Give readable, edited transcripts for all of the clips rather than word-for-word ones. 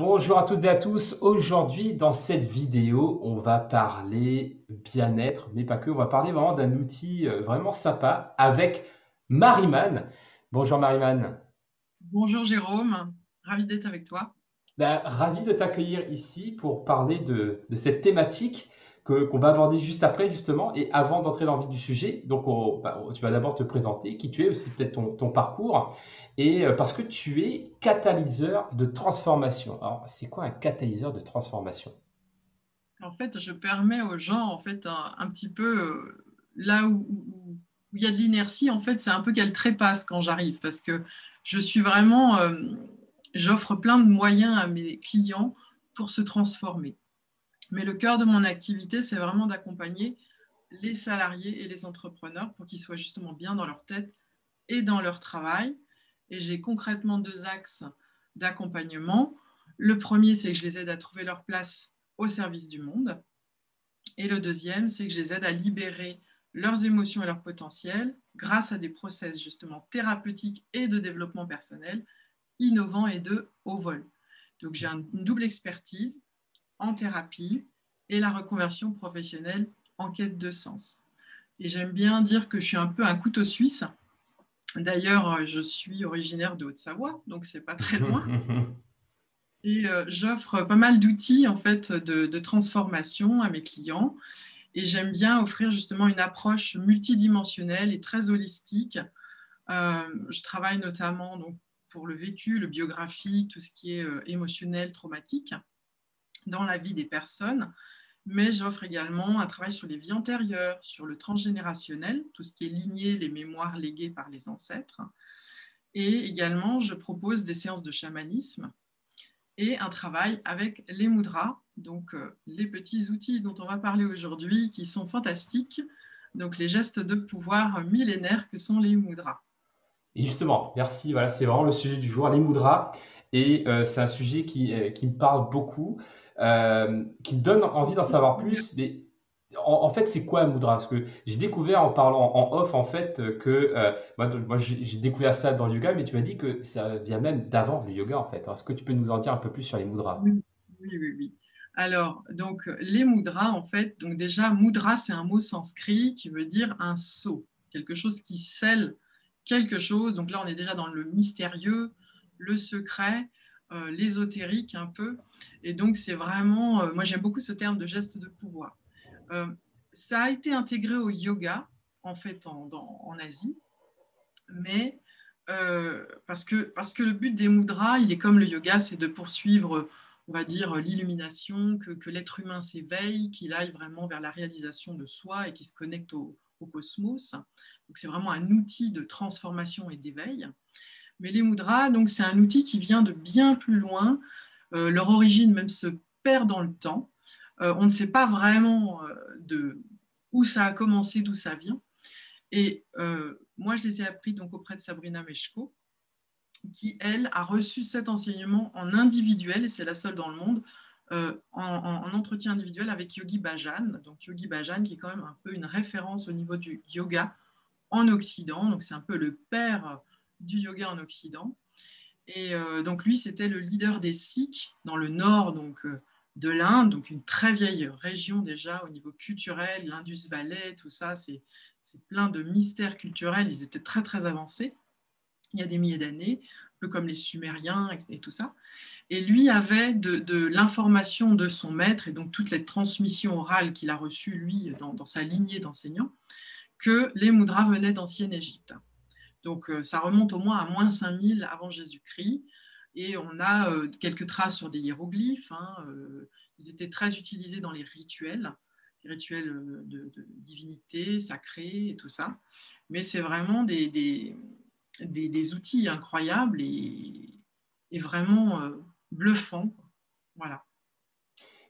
Bonjour à toutes et à tous. Aujourd'hui, dans cette vidéo, on va parler bien-être, mais pas que. On va parler vraiment d'un outil vraiment sympa avec Mariman. Bonjour Mariman. Bonjour Jérôme, ravi d'être avec toi. Ben, ravi de t'accueillir ici pour parler de cette thématique qu'on va aborder juste après, justement. Et avant d'entrer dans le vif du sujet, donc tu vas d'abord te présenter, qui tu es, aussi peut-être ton parcours, et parce que tu es catalyseur de transformation. Alors, c'est quoi un catalyseur de transformation? En fait, je permets aux gens, en fait, un petit peu là où il y a de l'inertie, en fait, c'est un peu qu'elle trépasse quand j'arrive, parce que je suis vraiment, j'offre plein de moyens à mes clients pour se transformer. Mais le cœur de mon activité, c'est vraiment d'accompagner les salariés et les entrepreneurs pour qu'ils soient justement bien dans leur tête et dans leur travail. Et j'ai concrètement deux axes d'accompagnement. Le premier, c'est que je les aide à trouver leur place au service du monde. Et le deuxième, c'est que je les aide à libérer leurs émotions et leur potentiel grâce à des process justement thérapeutiques et de développement personnel innovants et de haut vol. Donc j'ai une double expertise en thérapie et la reconversion professionnelle en quête de sens. Et j'aime bien dire que je suis un peu un couteau suisse. D'ailleurs, je suis originaire de Haute-Savoie, donc c'est pas très loin. Et j'offre pas mal d'outils en fait de transformation à mes clients. Et j'aime bien offrir justement une approche multidimensionnelle et très holistique. Je travaille notamment donc, pour le vécu, le biographique, tout ce qui est émotionnel, traumatique dans la vie des personnes. Mais j'offre également un travail sur les vies antérieures, sur le transgénérationnel, tout ce qui est ligné, les mémoires léguées par les ancêtres. Et également, je propose des séances de chamanisme et un travail avec les mudras, donc les petits outils dont on va parler aujourd'hui qui sont fantastiques, donc les gestes de pouvoir millénaires que sont les mudras. Et justement, merci, voilà, c'est vraiment le sujet du jour, les mudras. Et c'est un sujet qui me parle beaucoup, qui me donne envie d'en savoir plus. Mais en fait, c'est quoi un mudra? Parce que j'ai découvert en parlant en off, en fait, que moi j'ai découvert ça dans le yoga, mais tu m'as dit que ça vient même d'avant le yoga, en fait. Alors, est-ce que tu peux nous en dire un peu plus sur les mudras? Oui, oui, oui, oui. Alors, donc, les mudras, en fait, donc déjà, mudra, c'est un mot sanskrit qui veut dire un sceau, quelque chose qui scelle quelque chose. Donc là, on est déjà dans le mystérieux, le secret, l'ésotérique un peu. Et donc, c'est vraiment, moi, j'aime beaucoup ce terme de geste de pouvoir. Euh, Ça a été intégré au yoga, en fait, en Asie, mais parce que le but des mudras, il est comme le yoga, c'est de poursuivre, on va dire, l'illumination, que l'être humain s'éveille, qu'il aille vraiment vers la réalisation de soi et qu'il se connecte au cosmos. Donc c'est vraiment un outil de transformation et d'éveil. Mais les mudras, donc c'est un outil qui vient de bien plus loin. Leur origine même se perd dans le temps. On ne sait pas vraiment de où ça a commencé, d'où ça vient. Et moi, je les ai appris donc auprès de Sabrina Meshko, qui, elle, a reçu cet enseignement en individuel, et c'est la seule dans le monde, en entretien individuel avec Yogi Bhajan. Donc Yogi Bhajan, qui est quand même un peu une référence au niveau du yoga en Occident. Donc c'est un peu le père du yoga en Occident. Et donc lui, c'était le leader des Sikhs dans le nord de l'Inde, donc une très vieille région déjà au niveau culturel, l'Indus Valley, tout ça, c'est plein de mystères culturels. Ils étaient très très avancés il y a des milliers d'années, un peu comme les Sumériens et tout ça. Et lui avait de l'information de son maître et donc toutes les transmissions orales qu'il a reçues, lui, dans sa lignée d'enseignants, que les mudras venaient d'ancienne Égypte. Donc ça remonte au moins à moins 5000 avant Jésus-Christ. Et on a quelques traces sur des hiéroglyphes. Hein, ils étaient très utilisés dans les rituels de divinité sacrée et tout ça. Mais c'est vraiment des outils incroyables et vraiment bluffants. Voilà.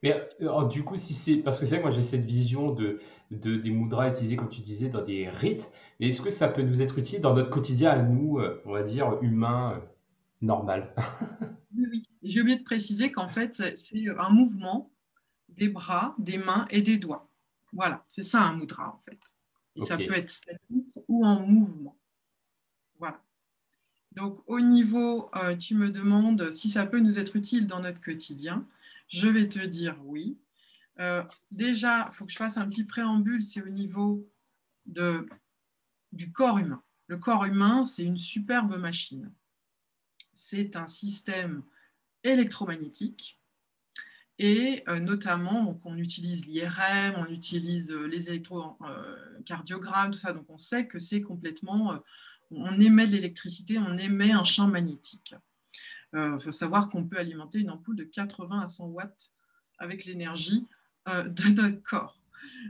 Mais du coup, si c'est parce que c'est vrai que moi j'ai cette vision des mudras utilisés, comme tu disais, dans des rites, mais est-ce que ça peut nous être utile dans notre quotidien à nous, on va dire, humains, normal? Oui, oui. J'ai oublié de préciser qu'en fait, c'est un mouvement des bras, des mains et des doigts. Voilà, c'est ça un mudra en fait. Et ça Ok. peut être statique ou en mouvement. Voilà. Donc, au niveau, tu me demandes si ça peut nous être utile dans notre quotidien. Je vais te dire oui. Déjà, il faut que je fasse un petit préambule, c'est au niveau du corps humain. Le corps humain, c'est une superbe machine. C'est un système électromagnétique et notamment, donc, on utilise l'IRM, on utilise les électrocardiogrammes, tout ça. Donc, on sait que c'est complètement... on émet de l'électricité, on émet un champ magnétique. Il faut savoir qu'on peut alimenter une ampoule de 80 à 100 watts avec l'énergie de notre corps.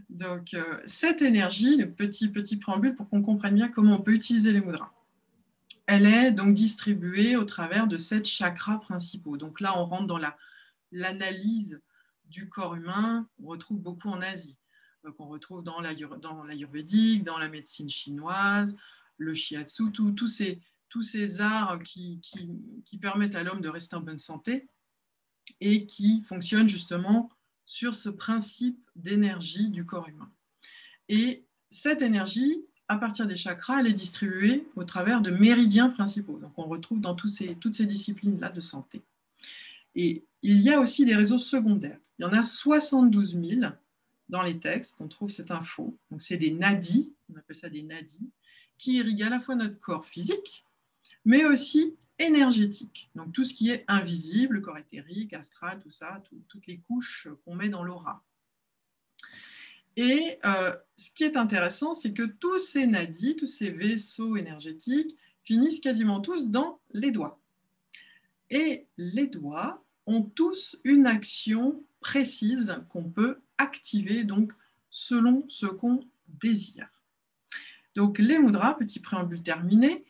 Donc, cette énergie, le petit préambule pour qu'on comprenne bien comment on peut utiliser les mudras. Elle est donc distribuée au travers de 7 chakras principaux. Donc là, on rentre dans l'analyse du corps humain. On retrouve beaucoup en Asie. Donc, on retrouve dans l'ayurvédique, dans la médecine chinoise, le shiatsu, tous ces arts qui permettent à l'homme de rester en bonne santé et qui fonctionnent justement sur ce principe d'énergie du corps humain. Et cette énergie, à partir des chakras, elle est distribuée au travers de méridiens principaux. Donc, on retrouve dans toutes ces disciplines-là de santé. Et il y a aussi des réseaux secondaires. Il y en a 72 000 dans les textes, on trouve cette info. Donc, c'est des nadis, on appelle ça des nadis, qui irriguent à la fois notre corps physique, mais aussi énergétique. Donc, tout ce qui est invisible, le corps éthérique, astral, tout ça, toutes les couches qu'on met dans l'aura. Et ce qui est intéressant, c'est que tous ces nadis, tous ces vaisseaux énergétiques, finissent quasiment tous dans les doigts. Et les doigts ont tous une action précise qu'on peut activer donc, selon ce qu'on désire. Donc les mudras, petit préambule terminé,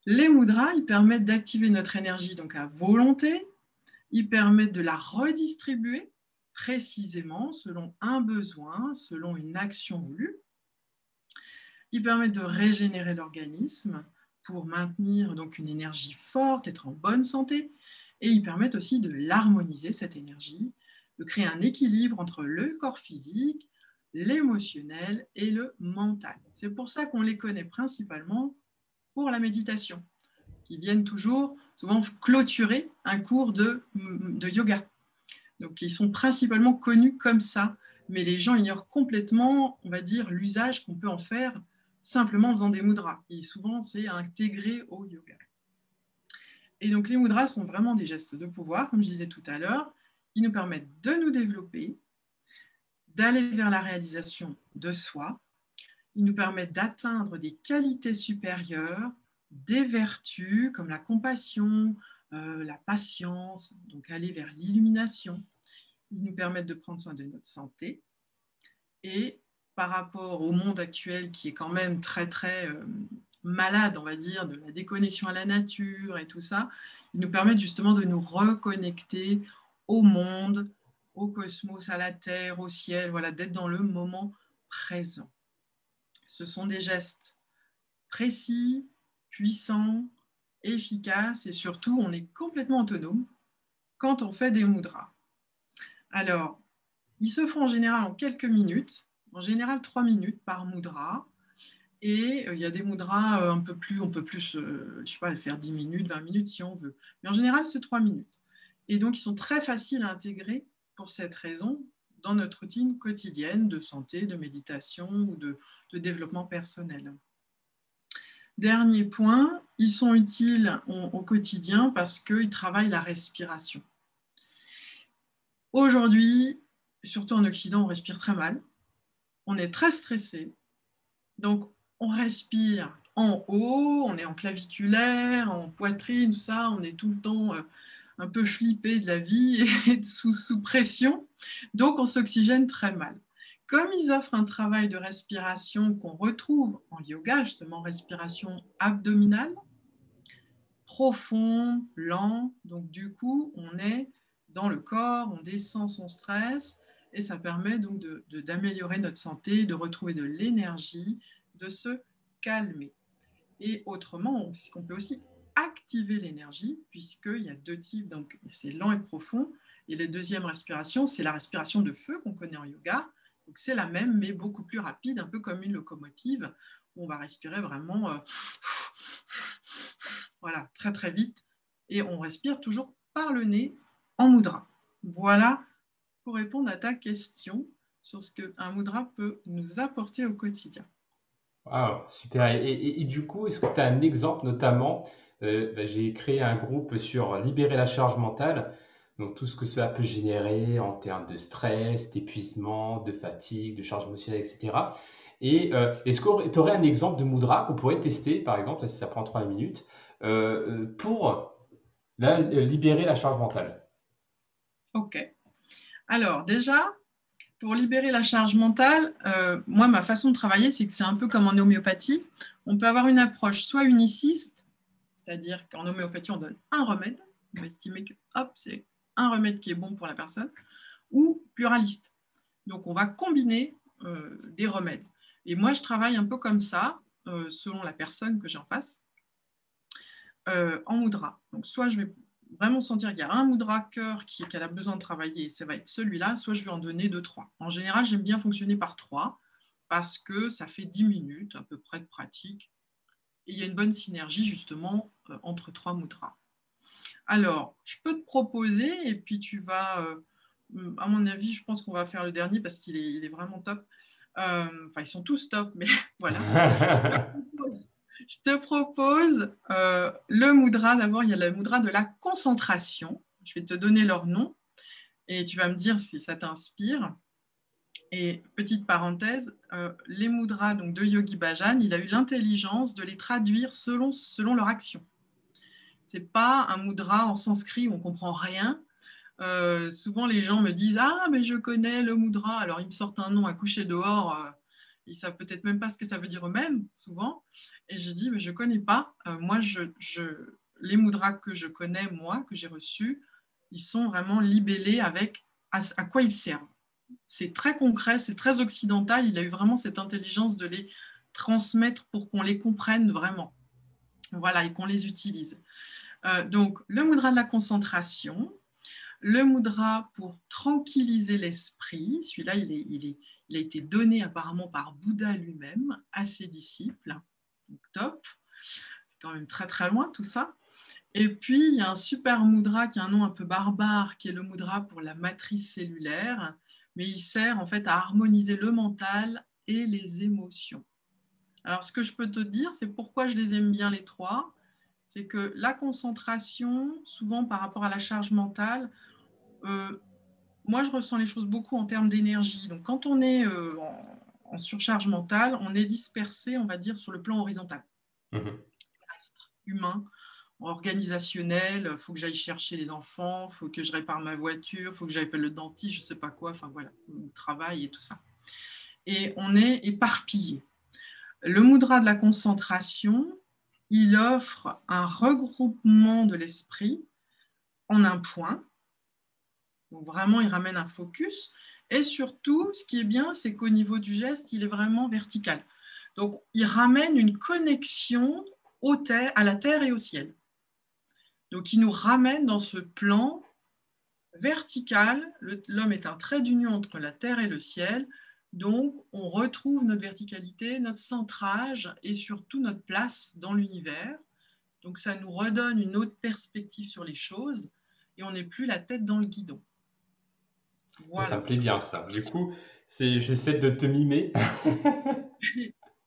les mudras, ils permettent d'activer notre énergie donc à volonté, ils permettent de la redistribuer précisément selon un besoin, selon une action voulue. Ils permettent de régénérer l'organisme pour maintenir donc une énergie forte, être en bonne santé, et ils permettent aussi de l'harmoniser, cette énergie, de créer un équilibre entre le corps physique, l'émotionnel et le mental. C'est pour ça qu'on les connaît principalement pour la méditation, qui viennent toujours souvent clôturer un cours de yoga. Donc, ils sont principalement connus comme ça, mais les gens ignorent complètement, on va dire, l'usage qu'on peut en faire simplement en faisant des mudras. Et souvent, c'est intégré au yoga. Et donc, les mudras sont vraiment des gestes de pouvoir, comme je disais tout à l'heure. Ils nous permettent de nous développer, d'aller vers la réalisation de soi. Ils nous permettent d'atteindre des qualités supérieures, des vertus comme la compassion, la patience, donc aller vers l'illumination. Ils nous permettent de prendre soin de notre santé. Et par rapport au monde actuel qui est quand même très, très malade, on va dire, de la déconnexion à la nature et tout ça, ils nous permettent justement de nous reconnecter au monde, au cosmos, à la terre, au ciel, voilà, d'être dans le moment présent. Ce sont des gestes précis, puissants, efficaces et surtout, on est complètement autonome quand on fait des mudras. Alors, ils se font en général en quelques minutes, en général 3 minutes par mudra. Et il y a des mudras un peu plus, on peut plus, je sais pas, faire 10 minutes, 20 minutes si on veut. Mais en général, c'est 3 minutes. Et donc, ils sont très faciles à intégrer pour cette raison dans notre routine quotidienne de santé, de méditation ou de développement personnel. Dernier point, ils sont utiles au quotidien parce qu'ils travaillent la respiration. Aujourd'hui, surtout en Occident, on respire très mal. On est très stressé. Donc, on respire en haut, on est en claviculaire, en poitrine, tout ça. On est tout le temps un peu flippé de la vie et sous pression. Donc, on s'oxygène très mal. Comme ils offrent un travail de respiration qu'on retrouve en yoga, justement, respiration abdominale, profond, lent. Donc, du coup, on est dans le corps, on descend son stress et ça permet donc d'améliorer notre santé, de retrouver de l'énergie, de se calmer. Et autrement, on peut aussi activer l'énergie puisqu'il y a 2 types, donc c'est lent et profond. Et la deuxième respiration, c'est la respiration de feu qu'on connaît en yoga. Donc c'est la même, mais beaucoup plus rapide, un peu comme une locomotive, où on va respirer vraiment voilà, très très vite. Et on respire toujours par le nez en mudra. Voilà pour répondre à ta question sur ce qu'un mudra peut nous apporter au quotidien. Wow, super. Et du coup, est-ce que tu as un exemple notamment? J'ai créé un groupe sur libérer la charge mentale, donc tout ce que cela peut générer en termes de stress, d'épuisement, de fatigue, de charge émotionnelle, etc. Et est-ce que tu aurais un exemple de mudra qu'on pourrait tester, par exemple, si ça prend 3 minutes, pour libérer la charge mentale? Ok. Alors déjà, pour libérer la charge mentale, moi, ma façon de travailler, c'est que c'est un peu comme en homéopathie. On peut avoir une approche soit uniciste, c'est-à-dire qu'en homéopathie, on donne un remède. On va estimer que hop, c'est un remède qui est bon pour la personne, ou pluraliste. Donc, on va combiner des remèdes. Et moi, je travaille un peu comme ça, selon la personne que j'ai en face, en mudra. Donc, soit je vais vraiment sentir qu'il y a un mudra cœur qu'elle a besoin de travailler, et ça va être celui-là, soit je vais en donner 2, 3. En général, j'aime bien fonctionner par 3 parce que ça fait 10 minutes à peu près de pratique. Et il y a une bonne synergie justement entre 3 mudras. Alors, je peux te proposer, et puis tu vas, à mon avis, je pense qu'on va faire le dernier parce qu'il est vraiment top. Enfin, ils sont tous top, mais voilà. Je te propose le mudra. D'abord, il y a le mudra de la concentration. Je vais te donner leur nom et tu vas me dire si ça t'inspire. Et petite parenthèse, les mudras donc, de Yogi Bhajan, il a eu l'intelligence de les traduire selon leur action. Ce n'est pas un mudra en sanskrit où on ne comprend rien. Souvent, les gens me disent « Ah, mais je connais le mudra ». Alors, ils me sortent un nom à coucher dehors. Ils ne savent peut-être même pas ce que ça veut dire eux-mêmes, souvent. Et j'ai dit « Mais je ne connais pas. Moi, les mudras que je connais, moi, que j'ai reçus, ils sont vraiment libellés avec à quoi ils servent. C'est très concret, c'est très occidental. Il a eu vraiment cette intelligence de les transmettre pour qu'on les comprenne vraiment. Voilà, et qu'on les utilise. Donc, le mudra de la concentration, le mudra pour tranquilliser l'esprit. Celui-là, il a été donné apparemment par Bouddha lui-même à ses disciples. Donc, top. C'est quand même très très loin tout ça. Et puis, il y a un super mudra qui a un nom un peu barbare, qui est le mudra pour la matrice cellulaire, mais il sert en fait à harmoniser le mental et les émotions. Alors, ce que je peux te dire, c'est pourquoi je les aime bien les 3. C'est que la concentration, souvent par rapport à la charge mentale, moi, je ressens les choses beaucoup en termes d'énergie. Donc, quand on est en surcharge mentale, on est dispersé, on va dire, sur le plan horizontal, terrestre, humain, organisationnel. Il faut que j'aille chercher les enfants, il faut que je répare ma voiture, il faut que j'appelle le dentiste, je ne sais pas quoi, enfin voilà, le travail et tout ça. Et on est éparpillé. Le mudra de la concentration, il offre un regroupement de l'esprit en un point. Donc vraiment, il ramène un focus. Et surtout, ce qui est bien, c'est qu'au niveau du geste, il est vraiment vertical. Donc, il ramène une connexion à la terre et au ciel. Donc, il nous ramène dans ce plan vertical. L'homme est un trait d'union entre la terre et le ciel. Donc, on retrouve notre verticalité, notre centrage et surtout notre place dans l'univers. Donc, ça nous redonne une autre perspective sur les choses et on n'est plus la tête dans le guidon. Ça me Voilà. plaît bien ça. Du coup, j'essaie de te mimer.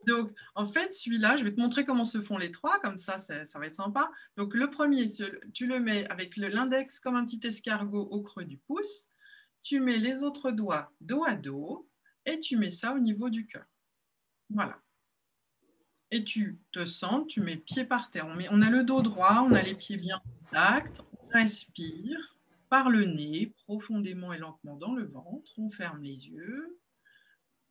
Donc, en fait, celui-là, je vais te montrer comment se font les 3, comme ça va être sympa. Donc, le premier, tu le mets avec l'index comme un petit escargot au creux du pouce. Tu mets les autres doigts dos à dos et tu mets ça au niveau du cœur. Voilà. Et tu te sens, tu mets pied par terre. On a le dos droit, on a les pieds bien contacts. On respire par le nez, profondément et lentement dans le ventre. On ferme les yeux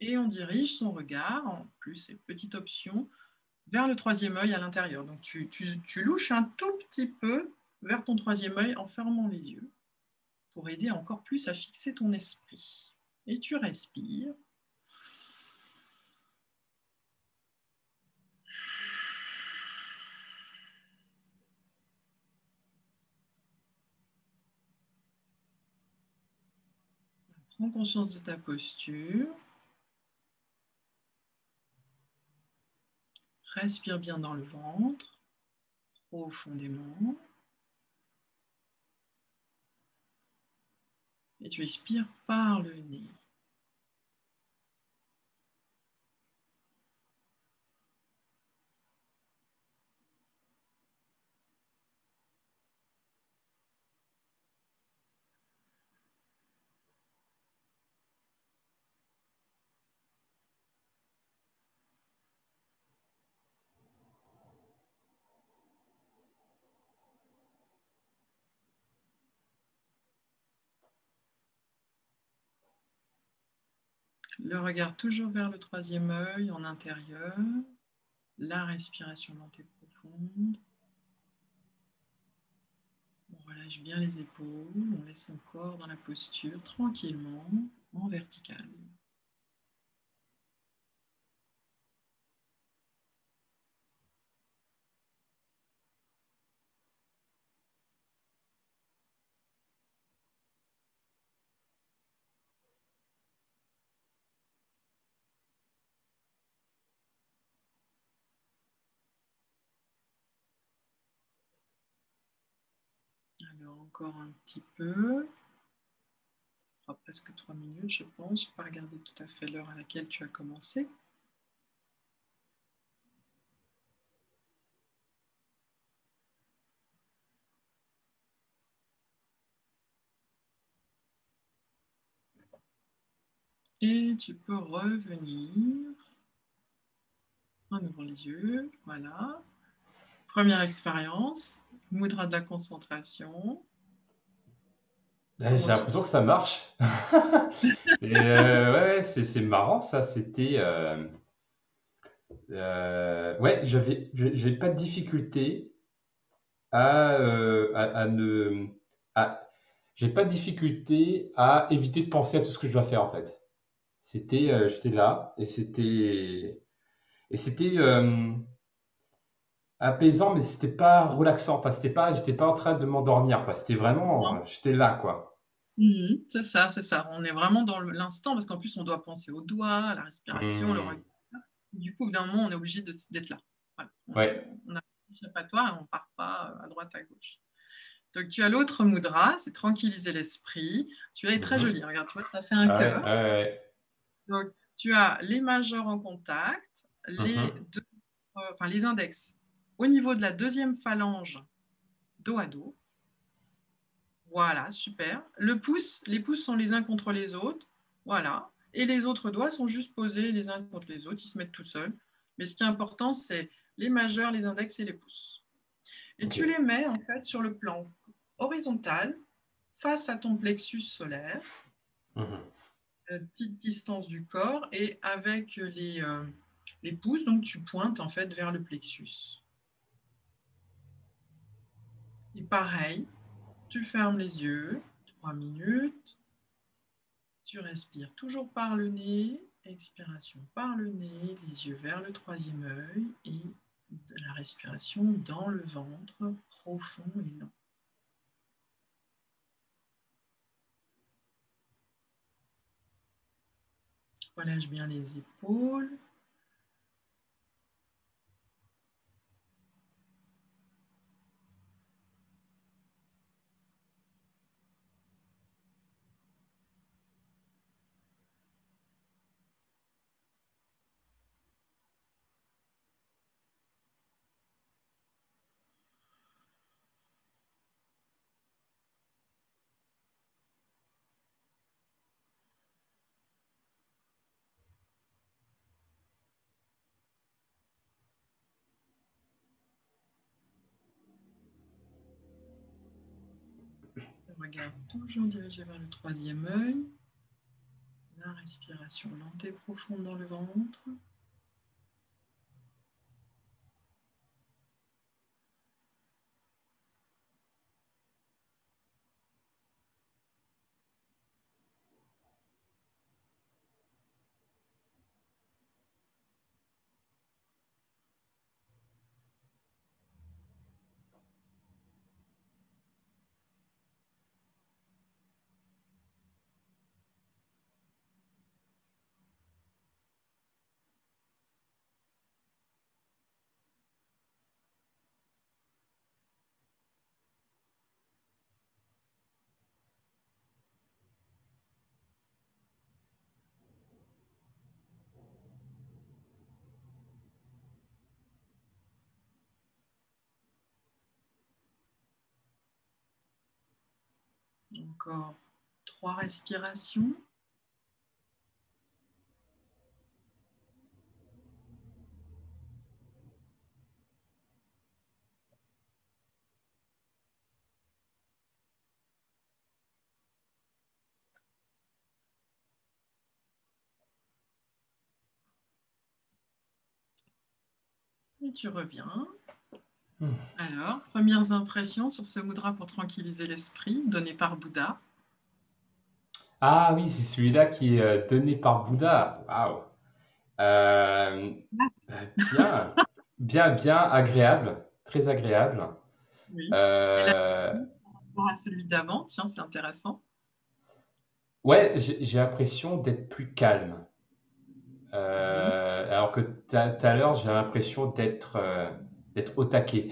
et on dirige son regard, en plus, c'est petite option, vers le troisième œil à l'intérieur. Donc, tu louches un tout petit peu vers ton troisième œil en fermant les yeux pour aider encore plus à fixer ton esprit. Et tu respires. Prends conscience de ta posture. Respire bien dans le ventre. profondément. Et tu expires par le nez. Le regard toujours vers le troisième œil en intérieur. La respiration lente et profonde. On relâche bien les épaules. On laisse son corps dans la posture tranquillement en vertical. Alors encore un petit peu. Ça fera presque 3 minutes, je pense. Je n'ai pas regardé tout à fait l'heure à laquelle tu as commencé. Et tu peux revenir en ouvrant les yeux. Voilà. Première expérience. Mudra de la concentration. J'ai l'impression que ça marche. Et ouais, c'est marrant ça. C'était. Ouais, j'avais pas de difficulté à ne. J'ai pas de difficulté à éviter de penser à tout ce que je dois faire en fait. J'étais là et c'était apaisant, mais c'était pas relaxant. Enfin, j'étais pas en train de m'endormir, quoi. C'était vraiment, j'étais là, quoi. C'est ça, c'est ça. On est vraiment dans l'instant parce qu'en plus, on doit penser aux doigts, à la respiration, le regard. Hmm. Et du coup, au bout d'un moment, on est obligé d'être là. Voilà. Ouais. On a un échappatoire et on ne part pas à droite, à gauche. Donc, tu as l'autre mudra, c'est tranquilliser l'esprit. Tu là, est très Mhm. joli. Regarde, tu vois, ça fait un Ah ouais, cœur. ouais, ouais. Donc, tu as les majeurs en contact, Mhm. les index au niveau de la deuxième phalange, dos à dos. Voilà, super. Les pouces sont les uns contre les autres. Voilà. Et les autres doigts sont juste posés les uns contre les autres. Ils se mettent tout seuls. Mais ce qui est important, c'est les majeurs, les index et les pouces. Et tu Ok. les mets en fait sur le plan horizontal face à ton plexus solaire, Mhm. petite distance du corps, et avec les pouces, donc tu pointes en fait vers le plexus. Et pareil, tu fermes les yeux, 3 minutes. Tu respires toujours par le nez, expiration par le nez, les yeux vers le troisième œil et de la respiration dans le ventre, profond et lent. Relâche bien les épaules. Regarde toujours dirigé vers le troisième œil. La respiration lente et profonde dans le ventre. Encore 3 respirations. Et tu reviens. Alors, premières impressions sur ce mudra pour tranquilliser l'esprit, donné par Bouddha. Ah oui, c'est celui-là qui est donné par Bouddha. Waouh. Euh, bien, bien agréable, très agréable. Oui. Et la Euh, différence par rapport à celui d'avant, tiens, c'est intéressant. ouais, j'ai l'impression d'être plus calme. Mhm. Alors que tout à l'heure, j'ai l'impression d'être au taquet.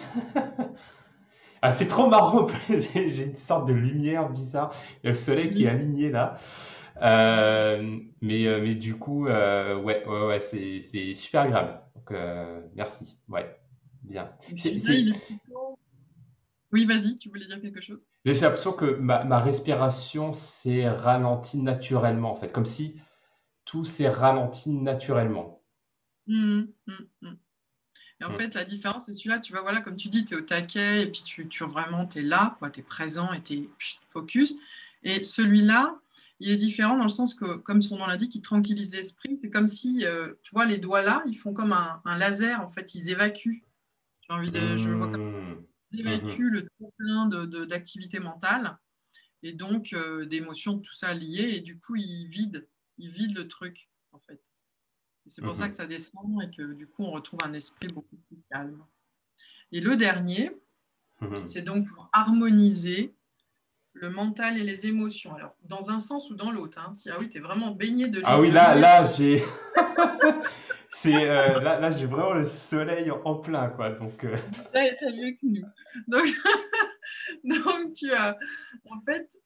Ah, c'est trop marrant, j'ai une sorte de lumière bizarre. Il y a le soleil qui est Oui. aligné là. Mais du coup, ouais, c'est super agréable. Donc, merci. Ouais, bien. Donc celui-là, il est plutôt... Oui, vas-y, tu voulais dire quelque chose? J'ai l'impression que ma respiration s'est ralentie naturellement, en fait, comme si tout s'est ralenti naturellement. Mhm, mhm, mhm. Et en Hmm. fait, la différence, c'est celui-là, tu vois, voilà, comme tu dis, tu es au taquet et puis vraiment, tu es là, tu es présent et tu es focus. Et celui-là, il est différent dans le sens que, comme son nom l'indique, il tranquillise l'esprit. C'est comme si, tu vois, les doigts là, ils font comme un laser, en fait, ils évacuent. Je le vois comme Hmm. ils Mhm. évacuent le trop plein d'activité mentale et donc d'émotions, tout ça lié. Et du coup, ils vident le truc, en fait. Et c'est pour ça que Mhm. ça descend et que du coup, on retrouve un esprit beaucoup plus calme. Et le dernier, Mhm. c'est donc pour harmoniser le mental et les émotions. Alors, dans un sens ou dans l'autre. Hein. Si ah oui, tu es vraiment baigné Ah oui, de là, lumière, là, j'ai, là, j'ai vraiment le soleil en plein, quoi. Donc, Bouddha est avec nous. Donc, donc tu as, en fait,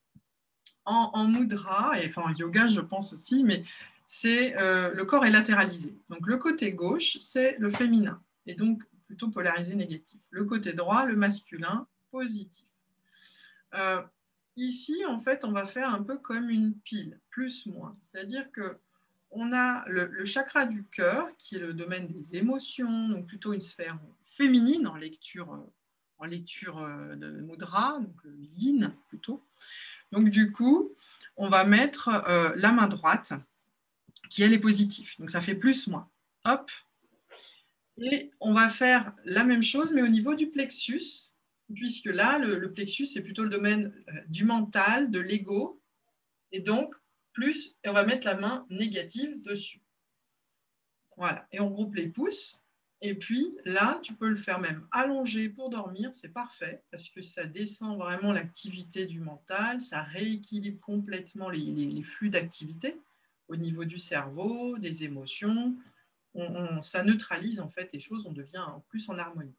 en mudra, et enfin en yoga, je pense aussi, mais c'est le corps est latéralisé. Donc, le côté gauche, c'est le féminin, et donc plutôt polarisé négatif. Le côté droit, le masculin, positif. Euh, Ici, en fait, on va faire un peu comme une pile, plus-moins. C'est-à-dire que on a le chakra du cœur, qui est le domaine des émotions, donc plutôt une sphère féminine en lecture de mudra, donc le yin plutôt. Donc du coup, on va mettre la main droite, qui elle est positive. Donc ça fait plus-moins. Hop. Et on va faire la même chose, mais au niveau du plexus, puisque là, le plexus, c'est plutôt le domaine du mental, de l'ego, et donc plus, et on va mettre la main négative dessus. Voilà, et on groupe les pouces. Et puis là, tu peux le faire même allongé pour dormir, c'est parfait, parce que ça descend vraiment l'activité du mental, ça rééquilibre complètement les flux d'activité au niveau du cerveau, des émotions. Ça neutralise en fait les choses, on devient en plus en harmonie.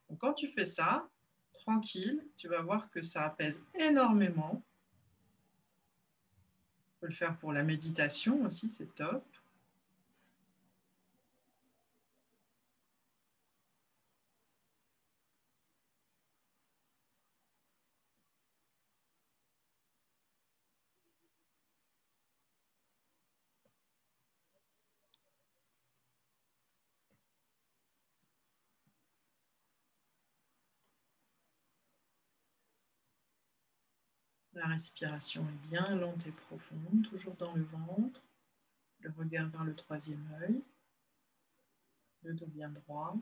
Donc quand tu fais ça, tranquille, tu vas voir que ça apaise énormément. Tu peux le faire pour la méditation aussi, c'est top. La respiration est bien lente et profonde, toujours dans le ventre. Le regard vers le troisième œil. Le dos bien droit.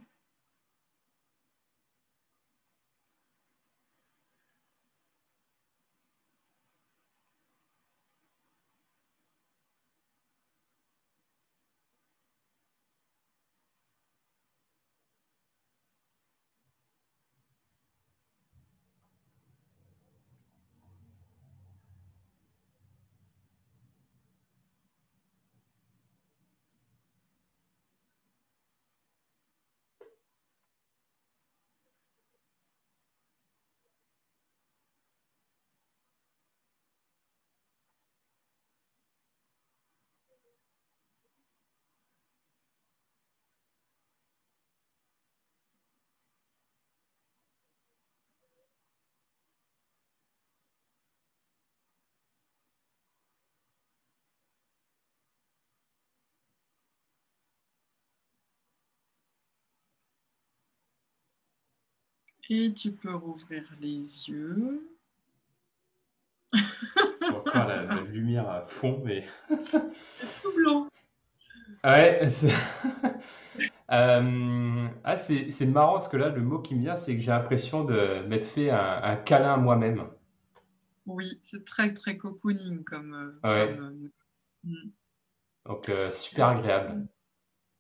Et tu peux rouvrir les yeux. Encore la lumière à fond, mais Tout blanc. ouais, c'est marrant parce que là, le mot qui me vient, c'est que j'ai l'impression de m'être fait un câlin à moi-même. Oui, c'est très, très cocooning Ouais, mm. donc super agréable.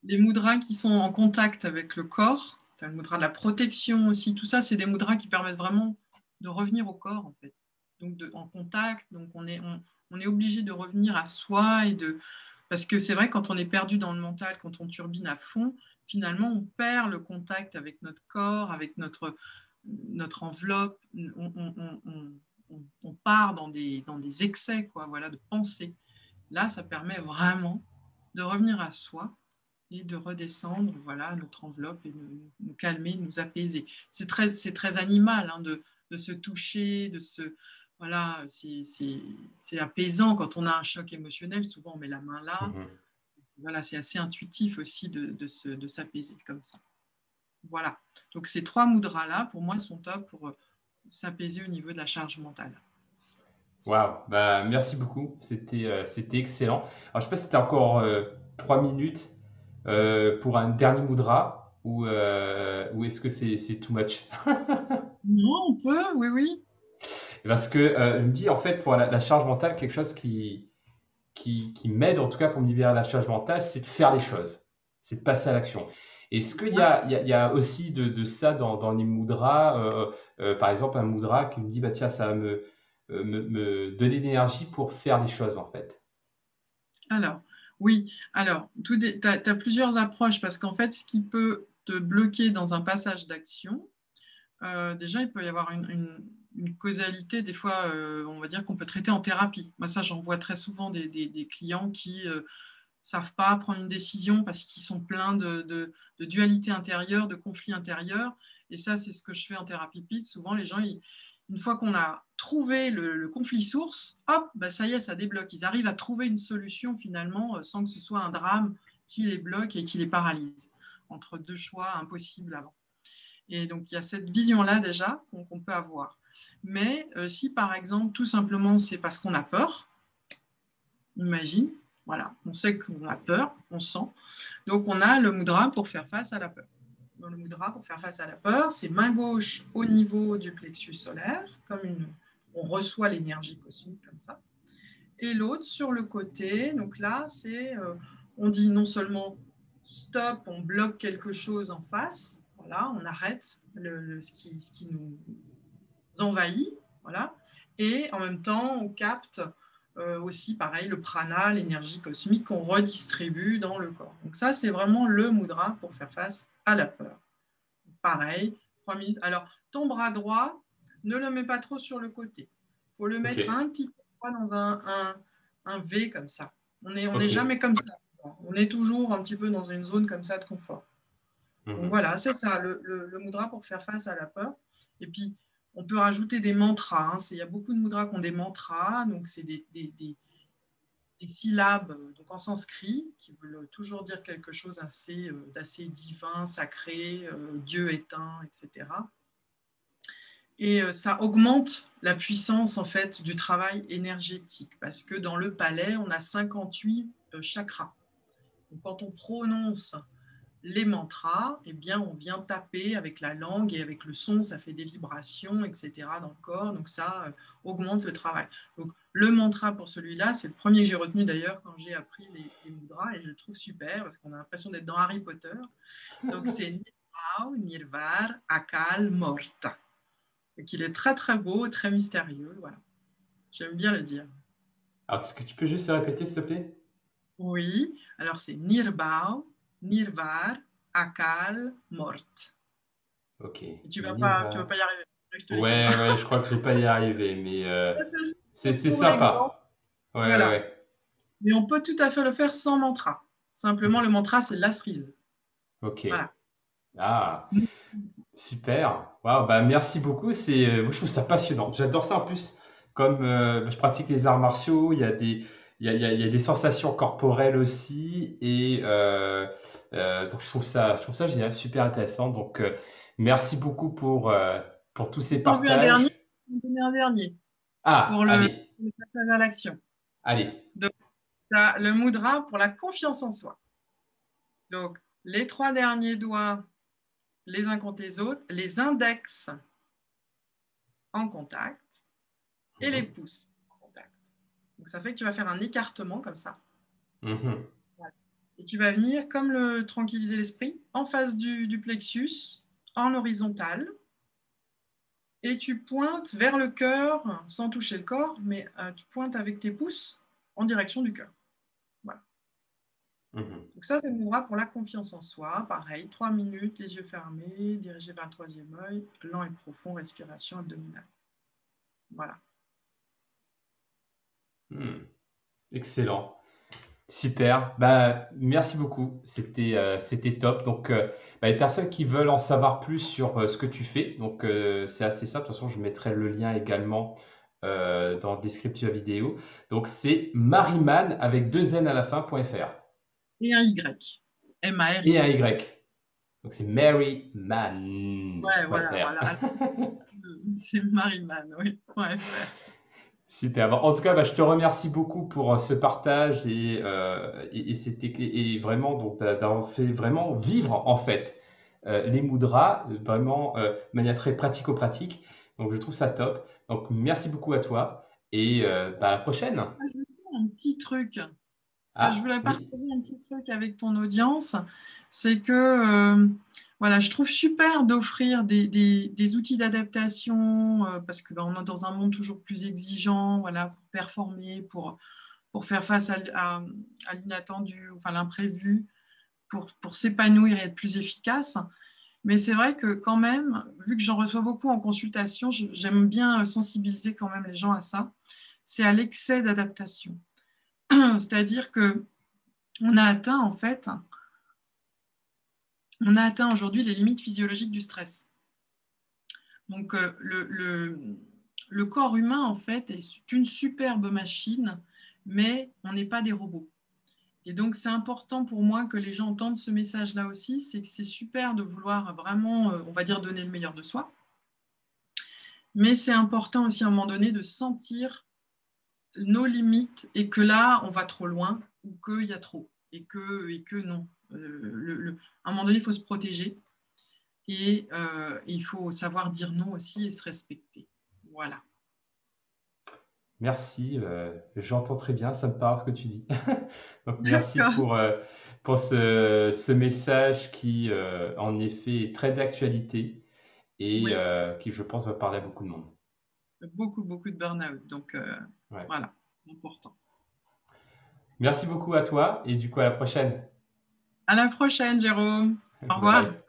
Les mudras qui sont en contact avec le corps, tu as le mudra de la protection aussi, tout ça, c'est des mudras qui permettent vraiment de revenir au corps, en fait. Donc, en contact, donc on est obligé de revenir à soi parce que c'est vrai, quand on est perdu dans le mental, quand on turbine à fond, finalement, on perd le contact avec notre corps, avec notre enveloppe, on part dans des excès, quoi, voilà, de pensée. Là, ça permet vraiment de revenir à soi et de redescendre, voilà, notre enveloppe et de nous calmer, de nous apaiser. C'est très animal hein, de se toucher, voilà, c'est apaisant quand on a un choc émotionnel. Souvent, on met la main là. Mhm. Voilà, c'est assez intuitif aussi de s'apaiser comme ça. Voilà. Donc ces trois mudras là, pour moi, sont top pour s'apaiser au niveau de la charge mentale. Waouh, bah merci beaucoup, c'était excellent. Alors je sais pas si c'était encore 3 minutes pour un dernier mudra ou est-ce que c'est too much? Non, on peut, oui, oui. Parce que je me dis en fait pour la charge mentale, quelque chose qui m'aide en tout cas pour me libérer de la charge mentale, c'est de faire les choses, c'est de passer à l'action. Est-ce qu'il y Ouais. a, il y a aussi de ça dans les mudras, par exemple un mudra qui me dit bah tiens ça va me donner l'énergie pour faire les choses en fait. Alors, oui, alors, tu as plusieurs approches parce qu'en fait, ce qui peut te bloquer dans un passage d'action, déjà, il peut y avoir une causalité, des fois, on va dire qu'on peut traiter en thérapie. Moi, ça, j'en vois très souvent des clients qui ne savent pas prendre une décision parce qu'ils sont pleins de dualité intérieure, de conflits intérieurs. Et ça, c'est ce que je fais en thérapie PIT. Souvent, les gens, une fois qu'on a trouvé le conflit source, hop, bah, ça y est, ça débloque. Ils arrivent à trouver une solution finalement sans que ce soit un drame qui les bloque et qui les paralyse entre deux choix impossibles avant. Et donc, il y a cette vision-là déjà qu'on peut avoir. Mais si, par exemple, tout simplement, c'est parce qu'on a peur, imagine, voilà, on sait qu'on a peur, on sent. Donc, on a le mudra pour faire face à la peur. Dans le mudra, pour faire face à la peur, c'est main gauche au niveau du plexus solaire, on reçoit l'énergie cosmique comme ça. Et l'autre sur le côté, donc là, on dit non seulement stop, on bloque quelque chose en face, voilà, on arrête ce qui nous envahit, voilà, et en même temps, on capte aussi, pareil, le prana, l'énergie cosmique qu'on redistribue dans le corps. Donc ça, c'est vraiment le mudra pour faire face à la peur. Pareil, 3 minutes. Alors, ton bras droit, ne le mets pas trop sur le côté. Il faut le Ok, mettre un petit peu dans un V comme ça. On n'est ok. jamais comme ça. On est toujours un petit peu dans une zone comme ça de confort. Donc Mhm. voilà, c'est ça, le mudra pour faire face à la peur. Et puis, on peut rajouter des mantras. Hein. Il y a beaucoup de mudras qui ont des mantras. Donc, c'est des syllabes donc en sanskrit qui veulent toujours dire quelque chose d'assez divin, sacré, Dieu éteint, etc. Et ça augmente la puissance en fait du travail énergétique parce que dans le palais, on a 58 chakras. Donc, quand on prononce les mantras, eh bien, on vient taper avec la langue et avec le son, ça fait des vibrations, etc. dans le corps. Donc, ça augmente le travail. Donc, le mantra pour celui-là, c'est le premier que j'ai retenu d'ailleurs quand j'ai appris les mudras et je le trouve super parce qu'on a l'impression d'être dans Harry Potter. Donc, c'est Nirvau, Nirvar, Akal, Morta. Donc, il est très, très beau, très mystérieux. Voilà. J'aime bien le dire. Alors, est-ce que tu peux juste répéter, s'il te plaît? Oui, alors c'est Nirbau, Nirvar, Akal, Mort. Ok. Et tu vas Nirva. pas y arriver. Je te l'écris Ouais, pas. ouais, je crois que je vais pas y arriver, mais C'est juste c'est pour l'exemple. sympa. Ouais, ouais, Voilà. ouais. Mais on peut tout à fait le faire sans mantra. Simplement, Mhm. le mantra, c'est la cerise. Ok. Voilà. Ah, super. Waouh, bah merci beaucoup. Moi, je trouve ça passionnant. J'adore ça en plus. Comme je pratique les arts martiaux, il y a il y a des sensations corporelles aussi, et donc je trouve ça génial, super intéressant. Donc Merci beaucoup pour tous ces T'en veux un dernier? partages. Je vais te donner un dernier Ah, pour allez, le passage à l'action. allez. Donc, tu as le mudra pour la confiance en soi. Donc, les 3 derniers doigts, les uns contre les autres, les index en contact et les Mhm, pouces en contact. Donc, ça fait que tu vas faire un écartement comme ça. mhm. Voilà. Et tu vas venir, comme le tranquilliser l'esprit, en face du plexus, en horizontal. Et tu pointes vers le cœur, sans toucher le corps, mais tu pointes avec tes pouces en direction du cœur. Voilà. Mhm. Donc ça, c'est le mudra pour la confiance en soi. Pareil, 3 minutes, les yeux fermés, dirigés vers le troisième œil, lent et profond, respiration abdominale. Voilà. Hmm. Excellent. Super. Bah, merci beaucoup. C'était top. Donc, bah, les personnes qui veulent en savoir plus sur ce que tu fais, donc c'est assez simple. De toute façon, je mettrai le lien également dans le descriptif de la vidéo. Donc, c'est mariman avec deux N à la fin.fr Et un Y. et un M-A-R-Y. Y. Donc, c'est maryman.fr. Ouais, voilà. Alors, c'est Mariman, oui. .fr. Super. Bon, en tout cas, bah, je te remercie beaucoup pour ce partage et vraiment donc d'avoir fait vraiment vivre en fait les mudras vraiment de manière très pratico-pratique. Donc je trouve ça top. Donc merci beaucoup à toi et bah, à la prochaine. Je vais faire un petit truc. Ce que je Ah voulais oui. partager un petit truc avec ton audience, c'est que voilà, je trouve super d'offrir des outils d'adaptation parce que on est dans un monde toujours plus exigeant, voilà, pour performer, pour faire face à l'inattendu, enfin l'imprévu, pour s'épanouir et être plus efficace. Mais c'est vrai que quand même, vu que j'en reçois beaucoup en consultation, j'aime bien sensibiliser quand même les gens à ça. C'est à l'excès d'adaptation. C'est-à-dire que on a atteint en fait, on a atteint aujourd'hui les limites physiologiques du stress. Donc le corps humain en fait est une superbe machine, mais on n'est pas des robots. Et donc c'est important pour moi que les gens entendent ce message-là aussi, c'est que c'est super de vouloir vraiment, on va dire, donner le meilleur de soi, mais c'est important aussi à un moment donné de sentir nos limites et que là on va trop loin ou qu'il y a trop et que non. À un moment donné, il faut se protéger. Et il faut savoir dire non aussi et se respecter. Voilà. Merci. J'entends très bien. Ça me parle ce que tu dis. Donc merci D'accord. pour ce message qui en effet est très d'actualité et Oui, qui je pense va parler à beaucoup de monde. beaucoup de burn-out. Donc, Ouais. voilà, important. Merci beaucoup à toi et du coup à la prochaine. À la prochaine, Jérôme. Au Bye revoir. bye.